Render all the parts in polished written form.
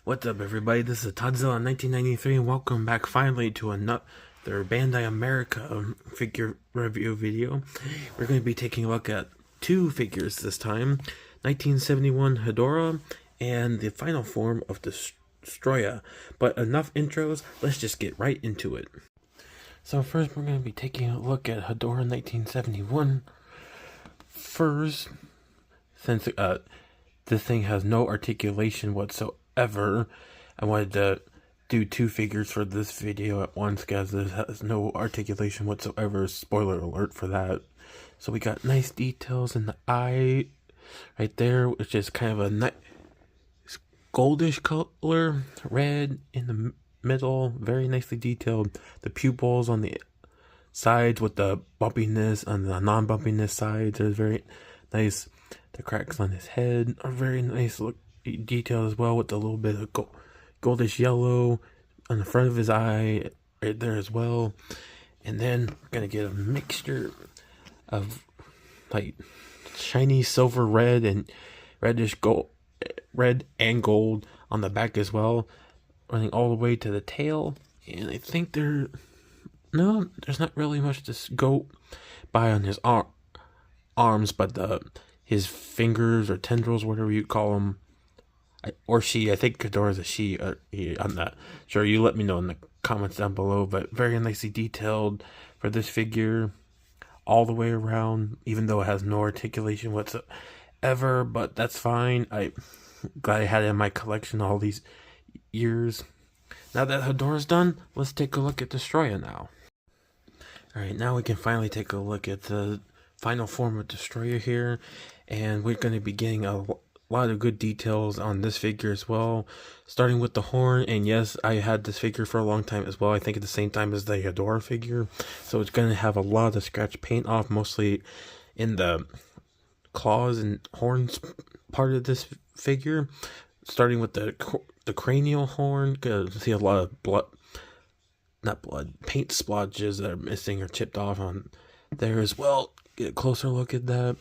What's up, everybody? This is Godzilla 1993, and welcome back finally to another Bandai America figure review video. We're going to be taking a look at two figures this time, 1971 Hedorah and the final form of Destroyah. But enough intros, let's just get right into it. So first, we're going to be taking a look at Hedorah 1971 first, since this thing has no articulation whatsoever. I wanted to do two figures for this video at once because this has no articulation whatsoever. Spoiler alert for that. So we got nice details in the eye right there, which is kind of a nice goldish color, red in the middle, very nicely detailed. The pupils on the sides with the bumpiness on the non-bumpiness sides are very nice. The cracks on his head are very nice look detailed as well, with a little bit of goldish yellow on the front of his eye right there as well. And then we're gonna get a mixture of like shiny silver red and reddish gold, red and gold on the back as well, running all the way to the tail. And I think there's not really much to go by on his arms, but his fingers or tendrils, whatever you call them, or she. I think Hedorah is a she. I'm not sure. You let me know in the comments down below. But very nicely detailed for this figure, all the way around. Even though it has no articulation whatsoever, but that's fine. I'm glad I had it in my collection all these years. Now that Hedorah's done, let's take a look at Destroyah now. Alright, now we can finally take a look at the final form of Destroyah here, and we're going to be getting a lot of good details on this figure as well, starting with the horn. And yes, I had this figure for a long time as well, I think at the same time as the Hedorah figure, so it's going to have a lot of scratch paint off, mostly in the claws and horns part of this figure, starting with the cranial horn. Gonna see a lot of paint splotches that are missing or chipped off on there as well. Get a closer look at that.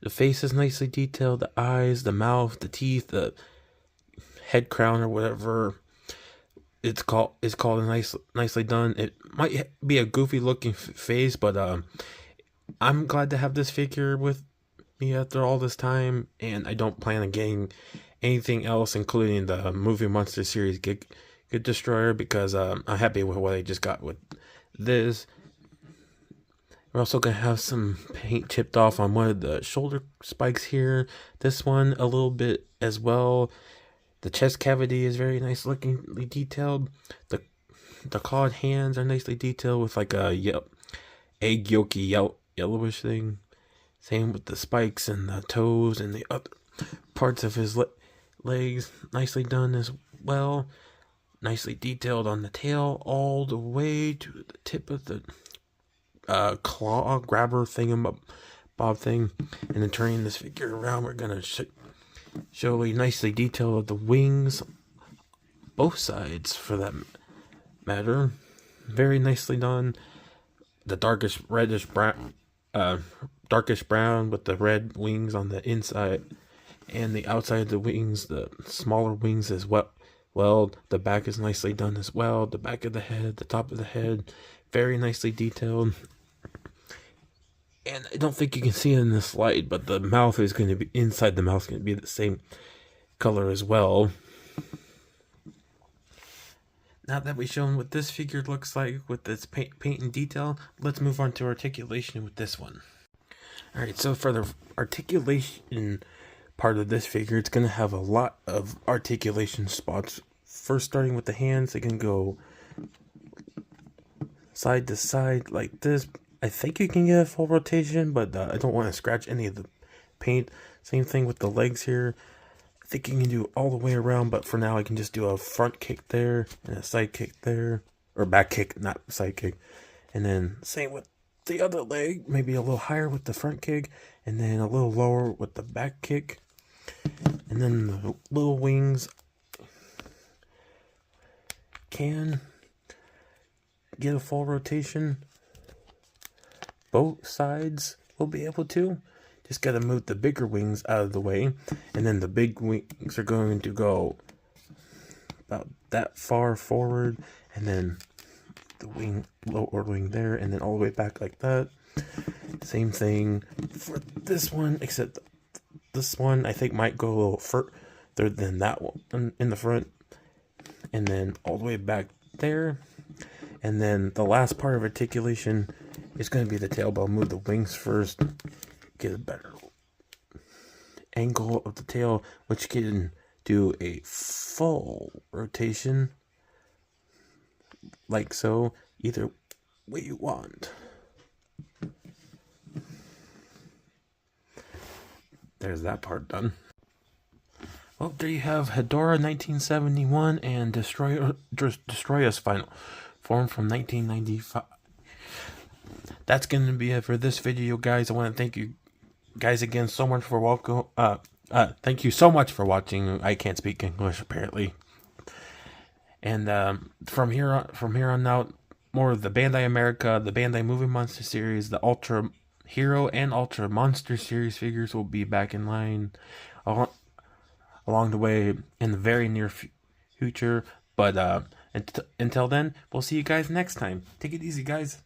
The face is nicely detailed, the eyes, the mouth, the teeth, the head crown or whatever it's called is nicely done. It might be a goofy looking face, but I'm glad to have this figure with me after all this time, and I don't plan on getting anything else, including the movie monster series Good Destroyer, because I'm happy with what I just got with this. We're also going to have some paint chipped off on one of the shoulder spikes here. This one a little bit as well. The chest cavity is very nice lookingly detailed. The clawed hands are nicely detailed with like a egg yolky yellowish thing. Same with the spikes and the toes and the other parts of his legs. Nicely done as well. Nicely detailed on the tail all the way to the tip of the claw grabber bob thing. And then turning this figure around, we're gonna show a nicely detailed of the wings, both sides for that matter. Very nicely done. The darkish brown with the red wings on the inside, and the outside of the wings, the smaller wings as well. The back is nicely done as well. The back of the head, the top of the head, very nicely detailed. And I don't think you can see it in this light, but the mouth is going to be, inside the mouth is going to be the same color as well. Now that we've shown what this figure looks like with its paint and detail, let's move on to articulation with this one. Alright, so for the articulation part of this figure, it's going to have a lot of articulation spots. First, starting with the hands, they can go side to side like this. I think you can get a full rotation, but I don't want to scratch any of the paint. Same thing with the legs here. I think you can do all the way around, but for now I can just do a front kick there and a side kick there, or back kick, not side kick. And then same with the other leg, maybe a little higher with the front kick, and then a little lower with the back kick. And then the little wings can get a full rotation. Both sides will be able to. Just gotta move the bigger wings out of the way, and then the big wings are going to go about that far forward, and then the wing, lower wing there, and then all the way back like that. Same thing for this one, except this one I think might go a little further than that one in the front, and then all the way back there. And then the last part of articulation is going to be the tail, but I'll move the wings first, get a better angle of the tail, which can do a full rotation, like so, either way you want. There's that part done. Well, there you have Hedorah 1971 and Destroyah's final form from 1995. That's going to be it for this video, guys. I want to thank you guys again so much for thank you so much for watching. I can't speak English apparently. And from here on out, more of the Bandai America, the Bandai Movie Monster series, the Ultra Hero and Ultra Monster series figures will be back in line along the way in the very near future. But until then, we'll see you guys next time. Take it easy, guys.